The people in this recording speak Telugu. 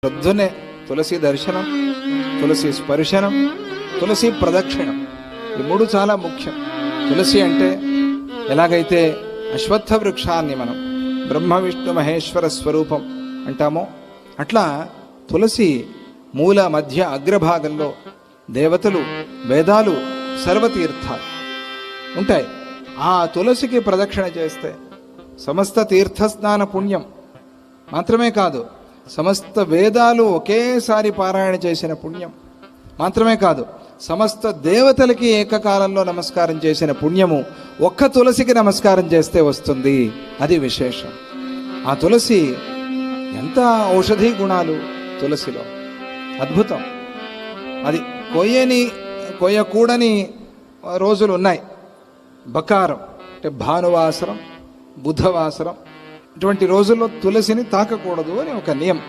పొద్దున్నే తులసి దర్శనం, తులసి స్పర్శనం, తులసి ప్రదక్షిణం, ఈ మూడు చాలా ముఖ్యం. తులసి అంటే ఎలాగైతే అశ్వత్థ వృక్షాన్ని మనం బ్రహ్మ విష్ణు మహేశ్వర స్వరూపం అంటామో అట్లా తులసి మూల మధ్య అగ్రభాగంలో దేవతలు, వేదాలు, సర్వతీర్థాలు ఉంటాయి. ఆ తులసికి ప్రదక్షిణ చేస్తే సమస్త తీర్థస్నాన పుణ్యం మాత్రమే కాదు, సమస్త వేదాలు ఒకేసారి పారాయణ చేసిన పుణ్యం మాత్రమే కాదు, సమస్త దేవతలకి ఏకకాలంలో నమస్కారం చేసిన పుణ్యము ఒక్క తులసికి నమస్కారం చేస్తే వస్తుంది. అది విశేషం. ఆ తులసి ఎంత ఔషధీ గుణాలు తులసిలో, అద్భుతం. అది కొయ్యకూడని రోజులు ఉన్నాయి. బకారం అంటే భానువాసరం, బుధవాసరం, ఇటువంటి రోజుల్లో తులసిని తాకకూడదు అని ఒక నియమం.